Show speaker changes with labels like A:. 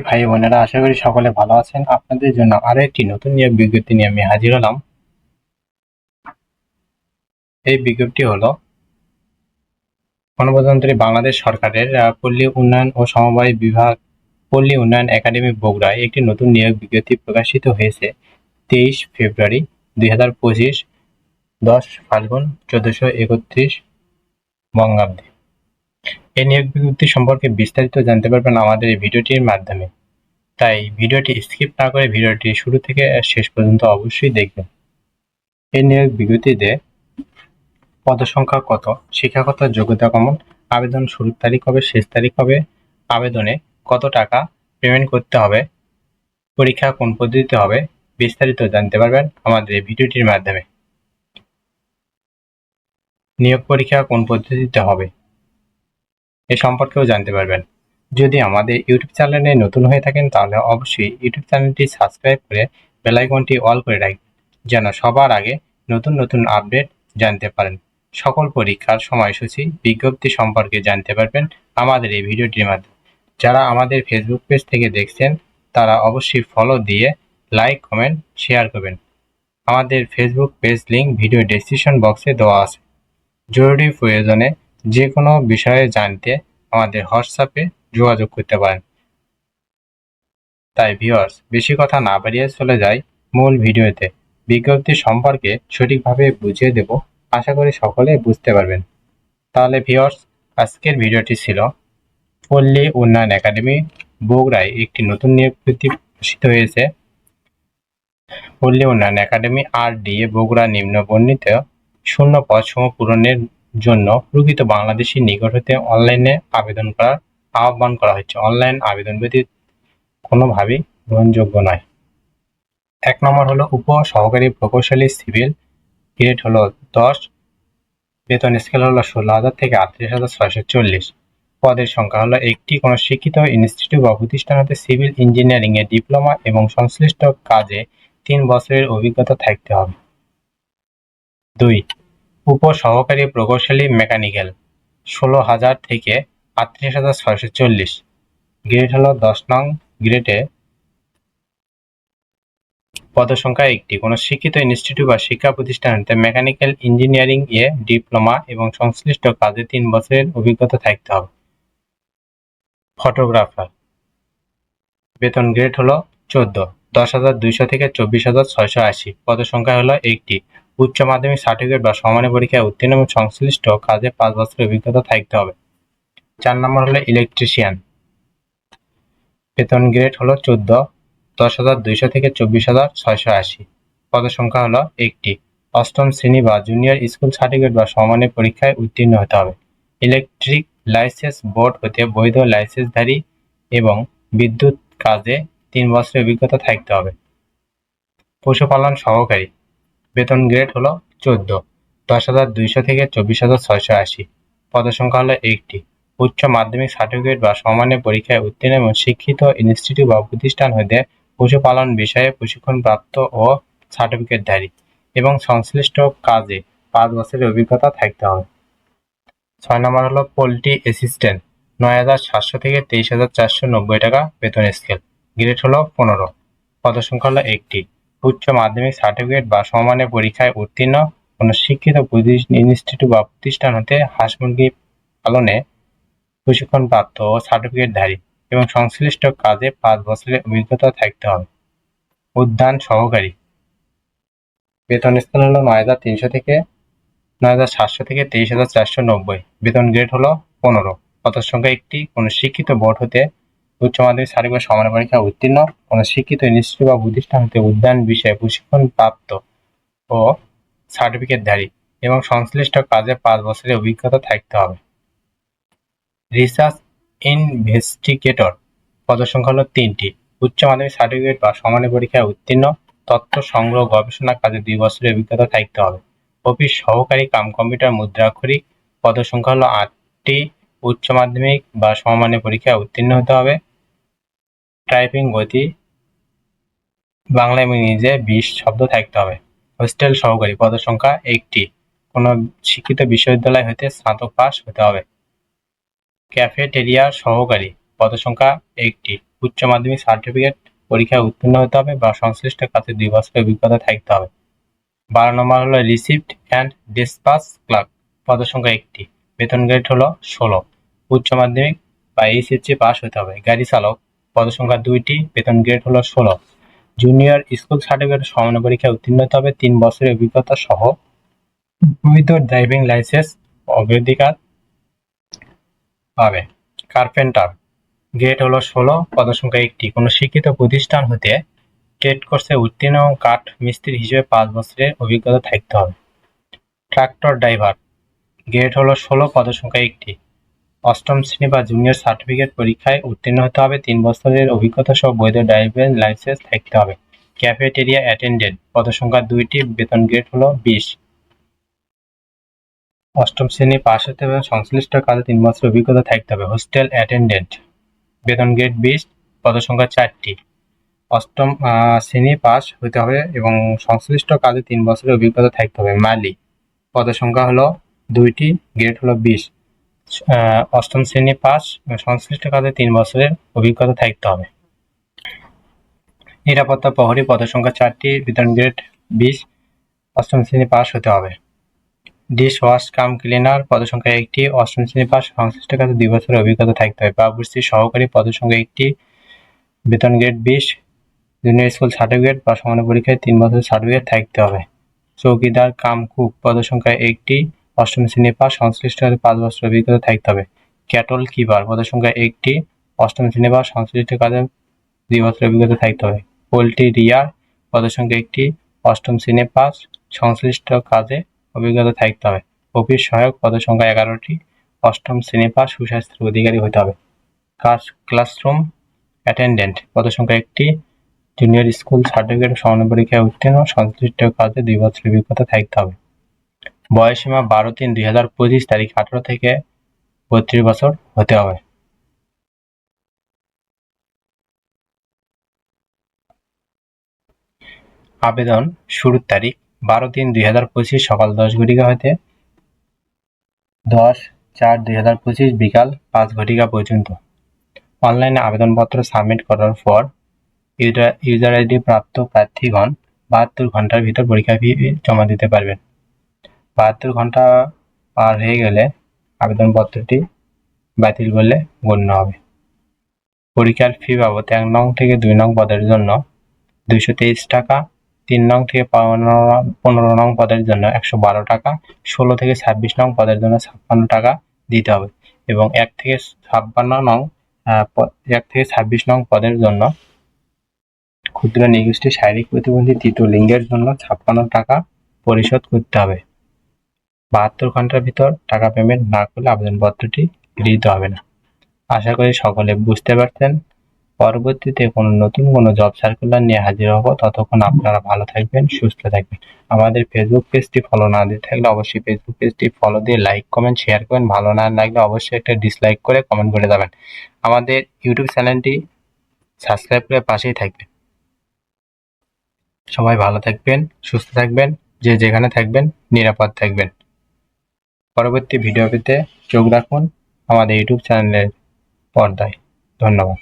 A: ভাই বোনেরা, আশা করি সকলে ভালো আছেন। আপনাদের জন্য আরো একটি নতুন নিয়োগ বিজ্ঞপ্তি নিয়ে আমি হাজির হলাম। এই বিজ্ঞপ্তি হলো গণপ্রজাতন্ত্রী বাংলাদেশ সরকারের পল্লী উন্নয়ন ও সমবায় বিভাগ পল্লী উন্নয়ন একাডেমি বগুড়ায় একটি নতুন নিয়োগ বিজ্ঞপ্তি প্রকাশিত হয়েছে 23 ফেব্রুয়ারি 2025, 10 ফাল্গুন 1431 বঙ্গাব্দে। এই নিয়োগ বিজ্ঞপ্তি সম্পর্কে বিস্তারিত জানতে পারবেন আমাদের এই ভিডিওটির মাধ্যমে। তাই ভিডিওটি স্কিপ না করে ভিডিওটি শুরু থেকে শেষ পর্যন্ত অবশ্যই দেখবেন। এই নিয়োগ বিজ্ঞপ্তিতে পদসংখ্যা কত, শিক্ষাগত যোগ্যতা কেমন, আবেদন শুরুর তারিখ হবে, শেষ তারিখ হবে, আবেদনে কত টাকা পেমেন্ট করতে হবে, পরীক্ষা কোন পদ্ধতিতে হবে, বিস্তারিত জানতে পারবেন আমাদের এই ভিডিওটির মাধ্যমে। নিয়োগ পরীক্ষা কোন পদ্ধতিতে হবে এ সম্পর্কেও জানতে পারবেন। যদি আমাদের ইউটিউব চ্যানেলে নতুন হয়ে থাকেন তাহলে অবশ্যই ইউটিউব চ্যানেলটি সাবস্ক্রাইব করে বেল আইকনটি অল করে রাখবেন, যেন সবার আগে নতুন নতুন আপডেট জানতে পারেন। সকল পরীক্ষার সময়সূচি বিজ্ঞপ্তি সম্পর্কে জানতে পারবেন আমাদের এই ভিডিওটির মাধ্যমে। যারা আমাদের ফেসবুক পেজ থেকে দেখছেন তারা অবশ্যই ফলো দিয়ে লাইক, কমেন্ট, শেয়ার করবেন। আমাদের Facebook page link video description বক্সে দেওয়া আছে। জরুরি প্রয়োজনে যে কোনো বিষয়ে জানতে আমাদের হোয়াটসঅ্যাপে যোগাযোগ করতে পারেন। তাই ভিউয়ার্স, বেশি কথা না বাড়িয়ে চলে যাই মূল ভিডিওতে। বিজ্ঞপ্তি সম্পর্কে সঠিকভাবে বুঝিয়ে দেব, আশা করি সকলে বুঝতে পারবেন। তাহলে ভিউয়ার্স, আজকের ভিডিওটি ছিল পল্লী উন্নয়ন একাডেমি বগুড়ায় একটি নতুন নিয়োগ বিজ্ঞপ্তি প্রকাশিত হয়েছে। পল্লী উন্নয়ন একাডেমি RDA বগুড়া নিম্ন বর্ণিত শূন্য পদসমূহ পূরণের জন্য প্রকৃত বাংলাদেশীর নিকট হতে অনলাইনে আবেদন করার আহ্বান করা হচ্ছে। অনলাইন আবেদন ব্যতীত কোনোভাবেই গ্রহণযোগ্য নয়। 1 নম্বর হলো উপ সহকারী প্রকৌশলী সিভিল, গ্রেড হলো 10, বেতন স্কেল হলো 16,000 থেকে 38,640। পদের সংখ্যা হলো একটি। কোনো শিক্ষিত ইনস্টিটিউট বা প্রতিষ্ঠান হতে সিভিল ইঞ্জিনিয়ারিং এ ডিপ্লোমা এবং সংশ্লিষ্ট কাজে 3 বছরের অভিজ্ঞতা থাকতে হবে। 2. উপ সহকারী প্রকৌশলী মেকানিক্যাল, 16,000 থেকে 38,640, গ্রেড হলো 10 নং। গ্রেডে পদসংখ্যা একটি। কোনো শিক্ষিত ইনস্টিটিউট বা শিক্ষা প্রতিষ্ঠান হতে মেকানিক্যাল ইঞ্জিনিয়ারিং এ ডিপ্লোমা এবং সংশ্লিষ্ট কাজে 3 বছরের অভিজ্ঞতা থাকতে হবে। ফটোগ্রাফার, বেতন গ্রেড হলো 14, 10,200 থেকে 24,680। পদসংখ্যা হলো একটি। উচ্চ মাধ্যমিক সার্টিফিকেট বা সমমানের পরীক্ষায় উত্তীর্ণ এবং সংশ্লিষ্ট কাজে 5 বছরের অভিজ্ঞতা থাকতে হবে। 4 নম্বর হলো ইলেকট্রিশিয়ান, বেতন গ্রেড হলো 14, 10,200 থেকে 24,680। পদসংখ্যা হলো একটি। অষ্টম শ্রেণী বা জুনিয়র স্কুল সার্টিফিকেট বা সমমানের পরীক্ষায় উত্তীর্ণ হতে হবে। ইলেকট্রিক লাইসেন্স বোর্ড হতে বৈধ লাইসেন্সধারী এবং বিদ্যুৎ কাজে 3 বছরের অভিজ্ঞতা থাকতে হবে। পশুপালন সহকারী, বেতন গ্রেড হলো 14, 10,200 থেকে 24,680। পদসংখ্যা হলো একটি। উচ্চ মাধ্যমিক সার্টিফিকেট বা সমমানের পরীক্ষায় উত্তীর্ণ এবং শিক্ষিত ইনস্টিটিউট বা প্রতিষ্ঠান হতে পশুপালন বিষয়ে প্রশিক্ষণপ্রাপ্ত ও সার্টিফিকেটধারী এবং সংশ্লিষ্ট কাজে 5 বছরের অভিজ্ঞতা থাকতে হবে। 6 নম্বর হলো পোল্ট্রি অ্যাসিস্ট্যান্ট, 9,700 থেকে 23,490 টাকা বেতন স্কেল, গ্রেড হলো 15। পদসংখ্যা হলো একটি। উচ্চ মাধ্যমিক সার্টিফিকেট বা সমমানের পরীক্ষায় উত্তীর্ণ কোনো শিক্ষিত ইনস্টিটিউট বা প্রতিষ্ঠান হতে হাঁস মুরগি পালনে প্রশিক্ষণপ্রাপ্ত ও সার্টিফিকেটধারী এবং সংশ্লিষ্ট কাজে 5 বছরের অভিজ্ঞতা থাকতে হবে। উদ্যান সহকারী, বেতন স্কেল হলো 9,700 থেকে 23,490। বেতন গ্রেড হলো 15। পদসংখ্যা একটি। কোনো শিক্ষিত বোর্ড হতে উচ্চ মাধ্যমিক সার্টিফিকেট সমান পরীক্ষা উত্তীর্ণ, কোনো শিক্ষিত ইনস্টিটিউট বা প্রতিষ্ঠান হতে উদ্যান বিষয়ে প্রশিক্ষণপ্রাপ্ত ও সার্টিফিকেটধারী এবং সংশ্লিষ্ট কাজে 5 বছরের অভিজ্ঞতা থাকতে হবে। রিসার্চ ইনভেস্টিগেটর, পদসংখ্যা হলো 3টি। উচ্চ মাধ্যমিক সার্টিফিকেট বা সমানের পরীক্ষায় উত্তীর্ণ, তথ্য সংগ্রহ গবেষণা কাজে 2 বছরের অভিজ্ঞতা থাকতে হবে। অফিস সহকারী কাম কম্পিউটার মুদ্রাক্ষরিক, পদসংখ্যা হলো 8টি। উচ্চ মাধ্যমিক বা সমমানের পরীক্ষায় উত্তীর্ণ হতে হবে। টাইপিং গতি বাংলা এবং ইংরেজিতে 20 শব্দ থাকতে হবে। হোস্টেল সহকারী, পদসংখ্যা একটি। কোনো শিক্ষিত বিশ্ববিদ্যালয় হতে স্নাতক পাস হতে হবে। ক্যাফেটেরিয়া সহকারী, পদসংখ্যা একটি। উচ্চ মাধ্যমিক সার্টিফিকেট পরীক্ষায় উত্তীর্ণ হতে হবে বা সংশ্লিষ্ট কাজে 2 বছরের অভিজ্ঞতা থাকতে হবে। 12 নম্বর হলো রিসিপ্ট অ্যান্ড ডিসপাস ক্লার্ক, পদসংখ্যা 1টি, বেতন গ্রেড হলো 16, উচ্চ মাধ্যমিক বা এইচএসসি পাস হতে হবে। গাড়ি চালক, পদসংখ্যা 2টি, বেতন গ্রেড হলো 16, জুনিয়র স্কুল সার্টিফিকেট সমান্য পরীক্ষায় উত্তীর্ণ হতে হবে, 3 বছরের অভিজ্ঞতা সহ বৈধ ড্রাইভিং লাইসেন্স অগ্রাধিকার পাবে। কার্পেন্টার, গ্রেড হলো 16, পদসংখ্যা 1টি, কোনো শিক্ষিত প্রতিষ্ঠান হতে ট্রেড কোর্সে উত্তীর্ণ এবং কাঠ মিস্ত্রি হিসেবে 5 বছরের অভিজ্ঞতা থাকতে হবে। ট্রাক্টর ড্রাইভার, গ্রেড হলো 16, পদসংখ্যা 1টি, 8ম শ্রেণী বা জুনিয়র সার্টিফিকেট পরীক্ষায় উত্তীর্ণ হতে হবে, 3 বছরের অভিজ্ঞতা সহ বৈধ ড্রাইভিং লাইসেন্স থাকতে হবে। ক্যাফেটেরিয়া অ্যাটেন্ডেন্ট, পদসংখ্যা 2টি, বেতন গ্রেড হলো 20, 8ম শ্রেণী পাস হতে হবে, সংশ্লিষ্ট কাজে 3 বছরের অভিজ্ঞতা থাকতে হবে। হোস্টেল অ্যাটেন্ডেন্ট, বেতন গ্রেড 20, পদসংখ্যা 4টি, 8ম শ্রেণী পাস হতে হবে এবং সংশ্লিষ্ট কাজে 3 বছরের অভিজ্ঞতা থাকতে হবে। মালি, পদসংখ্যা হলো 2টি, গ্রেড হলো 20, 8ম শ্রেণী পাস, সংশ্লিষ্ট কাজে 3 বছরের অভিজ্ঞতা থাকতে হবে। নিরাপত্তা প্রহরী, পদসংখ্যা 4টি, বেতন গ্রেড 20, 8ম শ্রেণী পাস হতে হবে। ডিশ ওয়াশ কাম ক্লিনার, পদসংখ্যা 1টি, 8ম শ্রেণী পাস, সংশ্লিষ্ট কাজে 2 বছরের অভিজ্ঞতা থাকতে হবে। বাবুর্চি সহকারী, পদসংখ্যা 1টি, বেতন গ্রেড 20, জুনিয়র স্কুল সার্টিফিকেট বা সমান্য পরীক্ষায় 3 বছরের সার্টিফিকেট থাকতে হবে। চৌকিদার কাম কুক, পদসংখ্যা 1টি, 8ম শ্রেণী পাস, সংশ্লিষ্ট কাজে 5 বছরের অভিজ্ঞতা থাকতে হবে। ক্যাটল কিপার, পদসংখ্যা 1টি, 8ম শ্রেণী পাস, সংশ্লিষ্ট কাজে 2 বছরের অভিজ্ঞতা থাকতে হবে। পোল্ট্রি রিয়ার, পদসংখ্যা 1টি, 8ম শ্রেণী পাস, সংশ্লিষ্ট কাজে অভিজ্ঞতা থাকতে হবে। অফিস সহায়ক, পদসংখ্যা 11টি, 8ম শ্রেণী পাস, সুস্বাস্থ্যের অধিকারী হতে হবে। ক্লাসরুম অ্যাটেন্ডেন্ট, পদসংখ্যা 1টি, জুনিয়র স্কুল সার্টিফিকেট সমান্য পরীক্ষায় উত্তীর্ণ, সংশ্লিষ্ট কাজে 2 বছরের অভিজ্ঞতা থাকতে হবে। বয়সসীমা 12/3/2025, তারিখ 18 থেকে 32 বছর হতে হবে। আবেদন শুরুর তারিখ 12/3/2025 সকাল 10 ঘটিকা হতে 10/4/2025 বিকাল 5 ঘটিকা পর্যন্ত। অনলাইনে আবেদনপত্র সাবমিট করার পর ইউজার আইডি প্রাপ্ত প্রার্থীগণ 72 ঘন্টার ভিতর পরীক্ষা ফি জমা দিতে পারবেন। 72 ঘন্টা পার হয়ে গেলে আবেদনপত্রটি বাতিল করলে গণ্য হবে। পরীক্ষার ফি বাবদ 1 নং থেকে 2 নং পদের জন্য 223 টাকা, 3 নং থেকে 15 নং পদের জন্য 112 টাকা, 16 থেকে 26 নং পদের জন্য 56 টাকা দিতে হবে এবং 1 থেকে 26 নং পদের জন্য ক্ষুদ্র নিগোষ্ঠী শারীরিক প্রতিবন্ধী তৃতীয় লিঙ্গের জন্য 56 টাকা পরিশোধ করতে হবে। 72 ঘন্টার ভিতর টাকা পেমেন্ট না করলে আবেদনপত্রটি গৃহীত হবে না। আশা করি সকলে বুঝতে পারছেন। পরবর্তীতে নতুন কোনো জব সার্কুলার নিয়ে হাজির হব, ততক্ষণ আপনারা ভালো থাকবেন, সুস্থ থাকবেন। আমাদের ফেসবুক পেজটি ফলো না দিয়ে থাকলে অবশ্যই ফেসবুক পেজটি ফলো দিয়ে লাইক কমেন্ট শেয়ার করবেন, ভালো না লাগলে অবশ্যই একটা ডিসলাইক করে কমেন্ট করে যাবেন। আমাদের ইউটিউব চ্যানেলটি সাবস্ক্রাইব করে পাশেই থাকবেন। সবাই ভালো থাকবেন, সুস্থ থাকবেন, যে যেখানে থাকবেন নিরাপদ থাকবেন। পরবর্তী ভিডিও পেতে চোখ রাখুন আমাদের ইউটিউব চ্যানেলের পর্দায়। ধন্যবাদ।